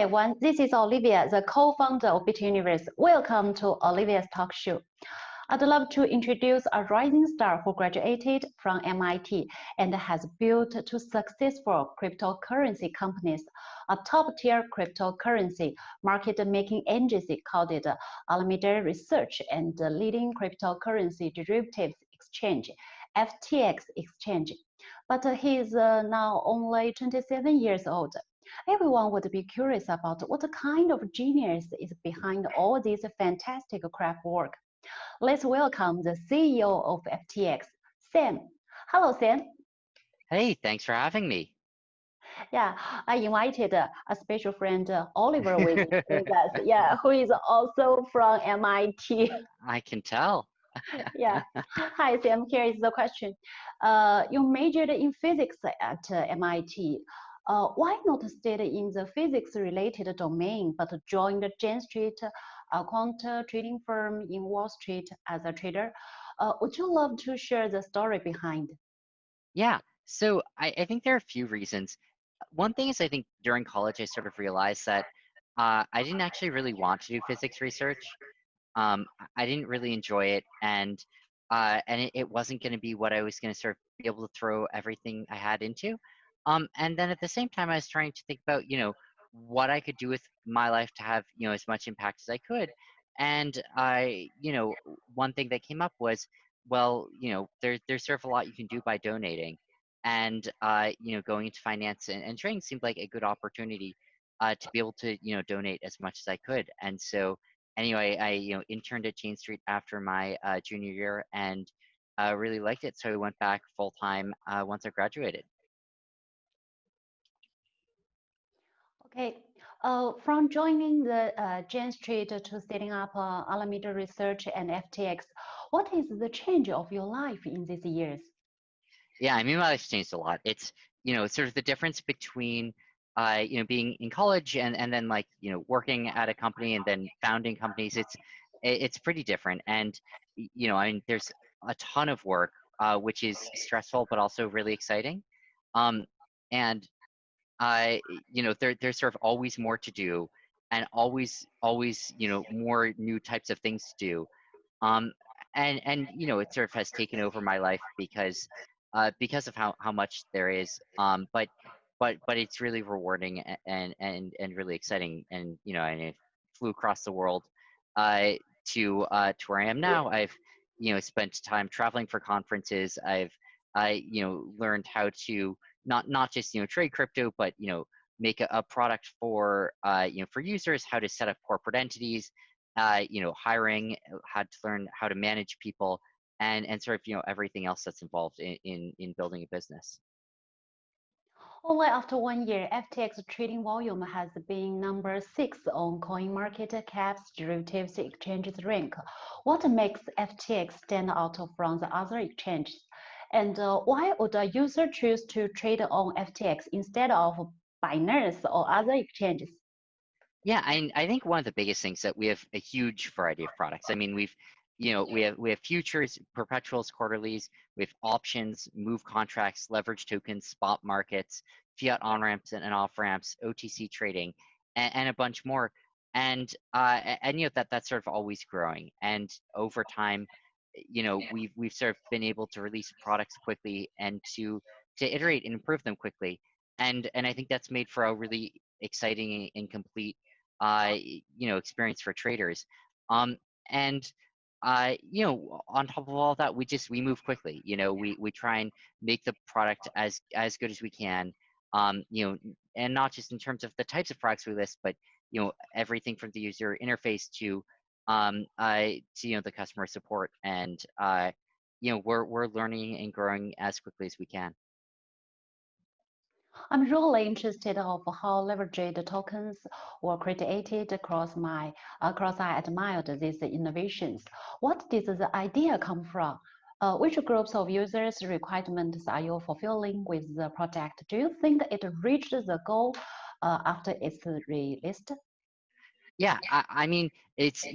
everyone, this is Olivia, the co-founder of BitUniverse. Welcome to Olivia's talk show. I'd love to introduce a rising star who graduated from MIT and has built two successful cryptocurrency companies, a top-tier cryptocurrency market-making agency called Alameda Research and the leading cryptocurrency derivatives exchange, FTX Exchange. But he is now only 27 years old. Everyone would be curious about what kind of genius is behind all this fantastic craft work. Let's welcome the CEO of FTX, Sam. Hello, Sam. Hey, thanks for having me. Yeah, I invited a special friend, Oliver, with us. Yeah, who is also from MIT. I can tell. Yeah. Hi, Sam. Here is the question. You majored in physics at MIT. Why not stay in the physics-related domain, but joined Jane Street, a quant trading firm in Wall Street as a trader? Would you love to share the story behind? Yeah, so I think there are a few reasons. One thing is I think during college I sort of realized that I didn't actually really want to do physics research. I didn't really enjoy it, and it wasn't going to be what I was going to sort of be able to throw everything I had into. And then at the same time, I was trying to think about, what I could do with my life to have, as much impact as I could. And one thing that came up was, well, there's sort of a lot you can do by donating, and going into finance and trading seemed like a good opportunity to be able to, donate as much as I could. And so anyway, I interned at Jane Street after my junior year and really liked it. So I went back full time once I graduated. Okay. From joining the Jane Street to setting up Alameda Research and FTX, what is the change of your life in these years? Yeah, I mean, my life's changed a lot. It's, sort of the difference between, being in college and then like, working at a company and then founding companies. It's pretty different. And, I mean, there's a ton of work, which is stressful, but also really exciting. And there's sort of always more to do and always, more new types of things to do. And it sort of has taken over my life because of how much there is. But it's really rewarding and really exciting. And I flew across the world to where I am now. I've spent time traveling for conferences. I've learned how to not just trade crypto, but make a product for for users, how to set up corporate entities, hiring, how to learn how to manage people, and sort of everything else that's involved in building a business. Only after 1 year, FTX trading volume has been number 6 on CoinMarketCap's derivatives exchanges rank. What makes FTX stand out from the other exchanges? And why would a user choose to trade on FTX instead of Binance or other exchanges? Yeah, I think one of the biggest things that we have a huge variety of products. I mean, we have futures, perpetuals, quarterlies, we have options, move contracts, leverage tokens, spot markets, fiat on ramps and off ramps, OTC trading, and a bunch more. And that's sort of always growing. And over time, we've sort of been able to release products quickly and to iterate and improve them quickly. And I think that's made for a really exciting and complete experience for traders. And on top of all that, we move quickly. We try and make the product as good as we can. And not just in terms of the types of products we list, but everything from the user interface to the customer support. And we're learning and growing as quickly as we can. I'm really interested of how leveraged tokens were created across I admired these innovations. What did the idea come from? Which groups of users' requirements are you fulfilling with the project? Do you think it reached the goal after it's released? Yeah, I mean, it's,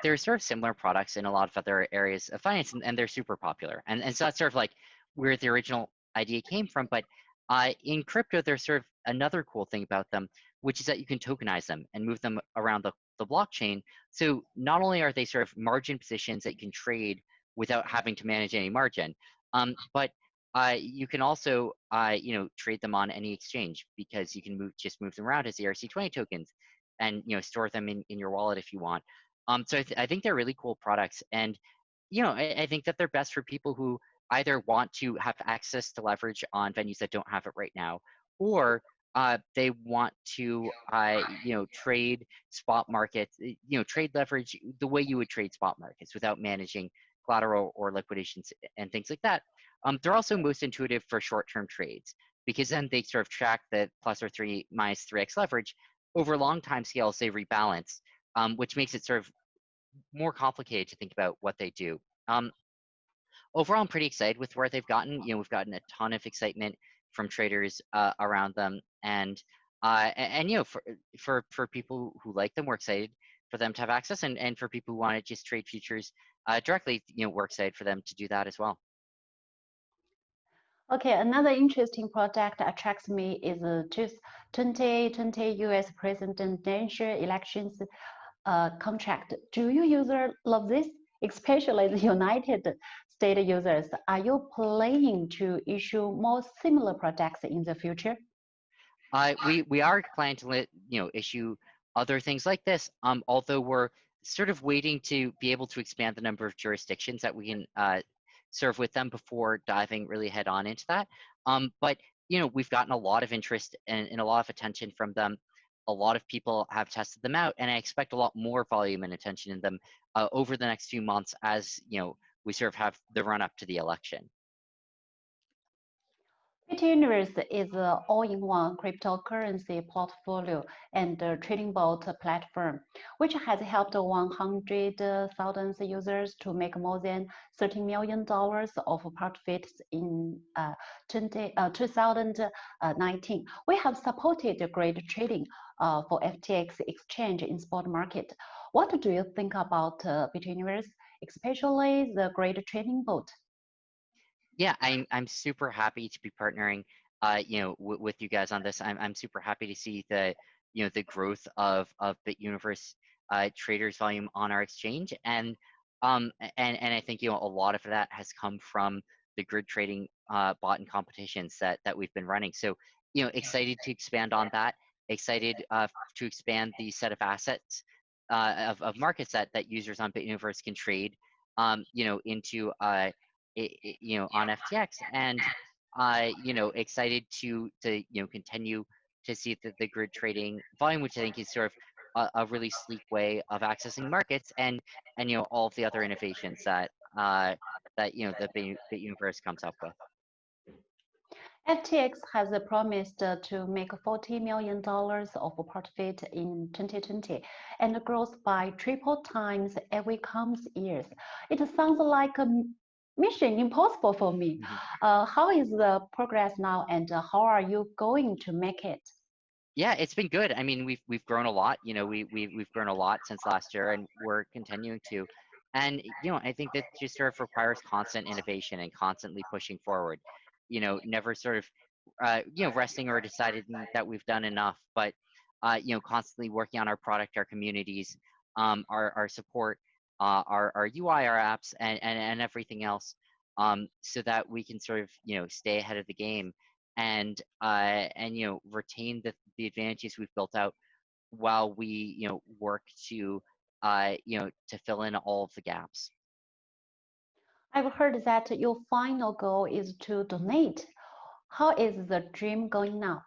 there's sort of similar products in a lot of other areas of finance, and they're super popular. And so that's sort of like where the original idea came from. But In crypto, there's sort of another cool thing about them, which is that you can tokenize them and move them around the blockchain. So not only are they sort of margin positions that you can trade without having to manage any margin, but you can also trade them on any exchange because you can just move them around as ERC20 tokens and store them in your wallet if you want. So I think they're really cool products, and I think that they're best for people who either want to have access to leverage on venues that don't have it right now, or they want to trade spot markets, trade leverage the way you would trade spot markets without managing collateral or liquidations and things like that. They're also most intuitive for short-term trades because then they sort of track the plus or 3 minus 3x leverage over long time scales. They rebalance, which makes it sort of more complicated to think about what they do. Overall, I'm pretty excited with where they've gotten. We've gotten a ton of excitement from traders around them, and for people who like them, we're excited for them to have access, and for people who want to just trade futures directly, we're excited for them to do that as well. Okay, another interesting project attracts me is the 2020 U.S. presidential elections contract. Do you users love this, especially the United States users? Are you planning to issue more similar projects in the future? We are planning to issue other things like this. Although we're sort of waiting to be able to expand the number of jurisdictions that we can serve with them before diving really head on into that. But we've gotten a lot of interest and a lot of attention from them. A lot of people have tested them out, and I expect a lot more volume and attention in them over the next few months as we sort of have the run up to the election. BitUniverse is an all-in-one cryptocurrency portfolio and trading bot platform, which has helped 100,000 users to make more than $30 million of profits in 2019. We have supported great trading for FTX exchange in spot market. What do you think about BitUniverse, especially the great trading bot? Yeah, I'm super happy to be partnering, with you guys on this. I'm super happy to see the the growth of BitUniverse traders volume on our exchange, and I think a lot of that has come from the grid trading bot and competitions that we've been running. So excited to expand on that. Excited to expand the set of assets of markets that users on BitUniverse can trade, into on FTX, and excited to continue to see the grid trading volume, which I think is sort of a really sleek way of accessing markets, and all of the other innovations that the BitUniverse comes up with. FTX has promised to make $40 million of profit in 2020 and grows by triple times every comes years. It sounds like a mission impossible for me. How is the progress now, and how are you going to make it? Yeah, it's been good. I mean, we've grown a lot. We've grown a lot since last year, and we're continuing to. And I think that just sort of requires constant innovation and constantly pushing forward. Never sort of resting or deciding that we've done enough, but constantly working on our product, our communities, our support, our UI, our apps, and everything else, so that we can sort of stay ahead of the game and retain the advantages we've built out while we work to to fill in all of the gaps. I've heard that your final goal is to donate. How is the dream going now?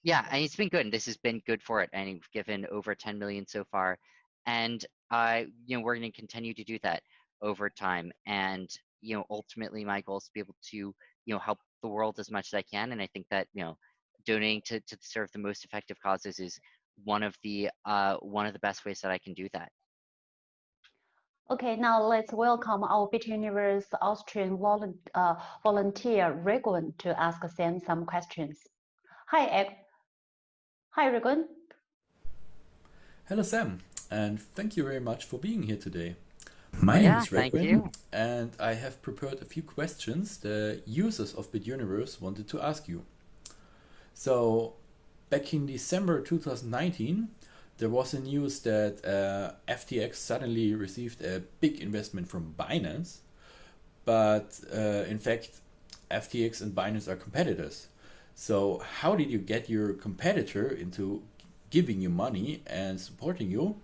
Yeah, and it's been good, and this has been good for it, and we've given over 10 million so far, and we're going to continue to do that over time. And ultimately, my goal is to be able to help the world as much as I can, and I think that donating to serve the most effective causes is one of the best ways that I can do that. Okay, now let's welcome our BitUniverse Austrian volunteer Regan to ask Sam some questions. Hi, Regan. Hello, Sam, and thank you very much for being here today. My name is Regan, and I have prepared a few questions the users of BitUniverse wanted to ask you. So back in December 2019, there was a news that FTX suddenly received a big investment from Binance, but in fact, FTX and Binance are competitors. So how did you get your competitor into giving you money and supporting you?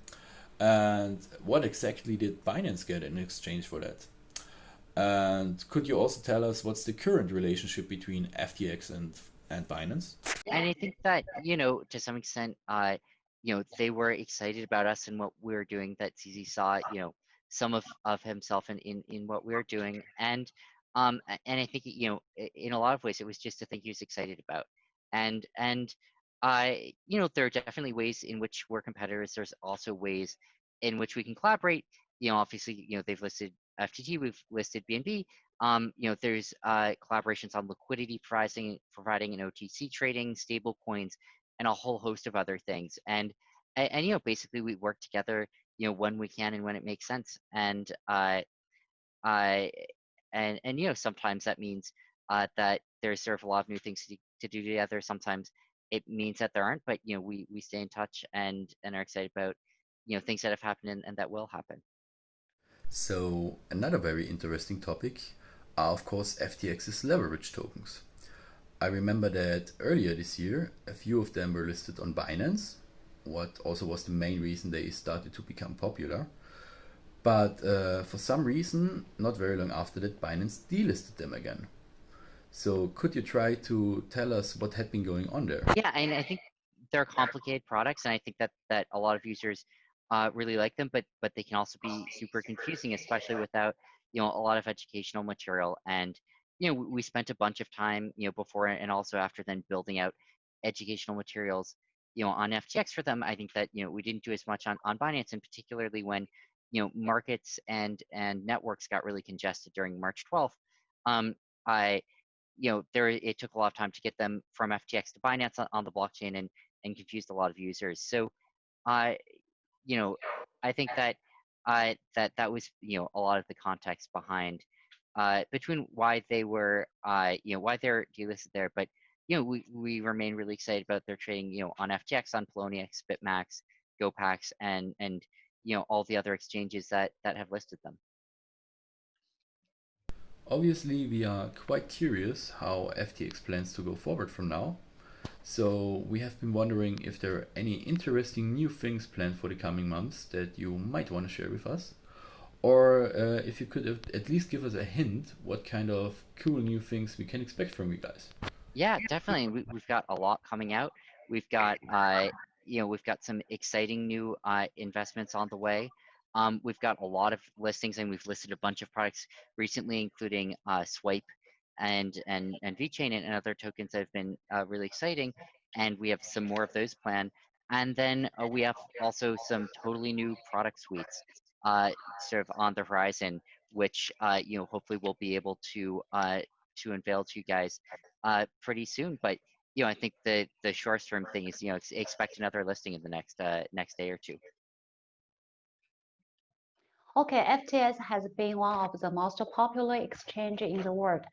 And what exactly did Binance get in exchange for that? And could you also tell us what's the current relationship between FTX and Binance? And I think that, to some extent, they were excited about us and what we were doing, that CZ saw, some of himself in what we were doing. And I think, in a lot of ways, it was just a thing he was excited about. And there are definitely ways in which we're competitors. There's also ways in which we can collaborate. Obviously, they've listed FTT, we've listed BNB. There's collaborations on liquidity providing and OTC trading, stable coins, and a whole host of other things. And basically we work together, when we can and when it makes sense. I sometimes that means that there's sort of a lot of new things to do together. Sometimes it means that there aren't, but we stay in touch and are excited about things that have happened and that will happen. So another very interesting topic are of course FTX's leverage tokens. I remember that earlier this year, a few of them were listed on Binance, what also was the main reason they started to become popular. But for some reason, not very long after that, Binance delisted them again. So could you try to tell us what had been going on there? Yeah, and I think they're complicated products, and I think that a lot of users really like them, but they can also be super confusing, especially without a lot of educational material. And we spent a bunch of time before and also after then building out educational materials on FTX for them. I think that we didn't do as much on Binance, and particularly when markets and networks got really congested during March 12th. I it took a lot of time to get them from FTX to Binance on the blockchain and confused a lot of users. So I I think that that was a lot of the context behind between why they were why they're delisted there. But we remain really excited about their trading on FTX, on Poloniex, BitMax, GoPax, and all the other exchanges that have listed them. Obviously, we are quite curious how FTX plans to go forward from now. So we have been wondering if there are any interesting new things planned for the coming months that you might want to share with us. Or if you could at least give us a hint what kind of cool new things we can expect from you guys. Yeah, definitely. We've got a lot coming out. We've got we've got some exciting new investments on the way. We've got a lot of listings, and we've listed a bunch of products recently, including Swipe and VeChain and other tokens that have been really exciting. And we have some more of those planned. And then we have also some totally new product suites sort of on the horizon, which hopefully we'll be able to unveil to you guys pretty soon. But I think the short term thing is expect another listing in the next day or two. Okay, FTS has been one of the most popular exchange in the world,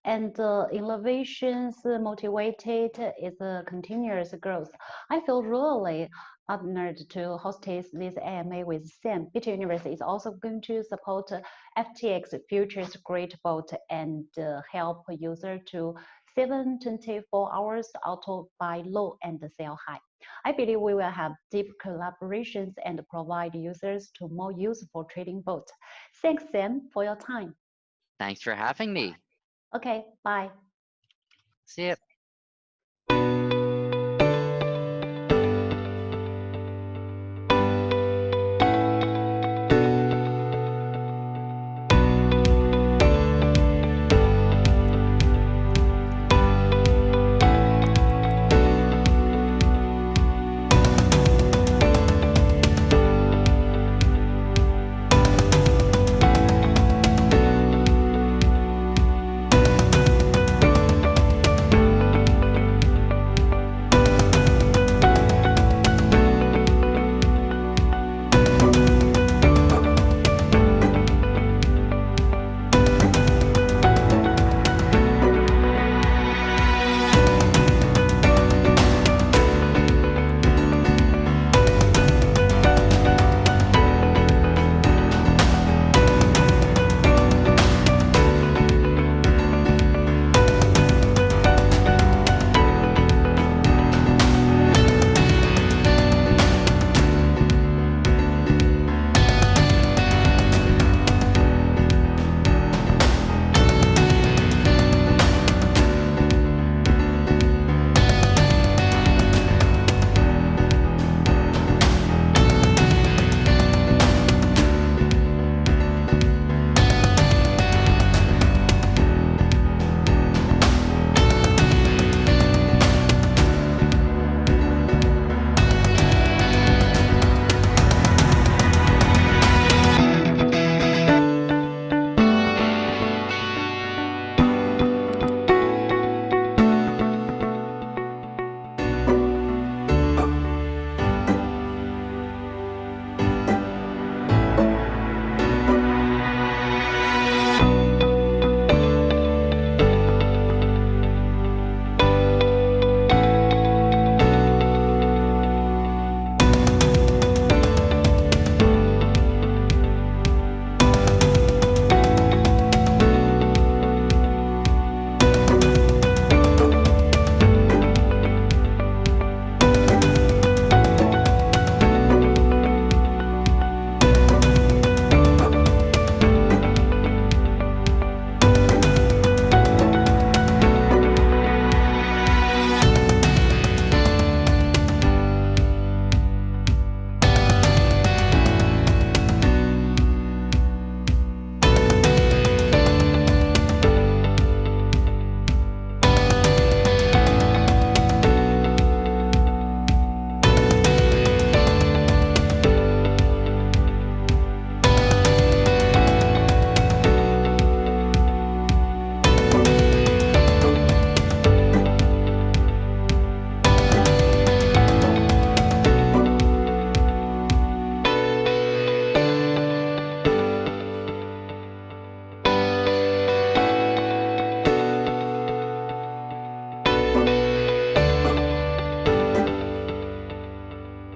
and the innovations motivated its continuous growth. I feel really honored to host this AMA with Sam. BitUniverse is also going to support FTX Futures Great Vote and help users to 724 hours auto buy low and sell high. I believe we will have deep collaborations and provide users to more useful trading bots. Thanks, Sam, for your time. Thanks for having me. Okay, bye. See ya.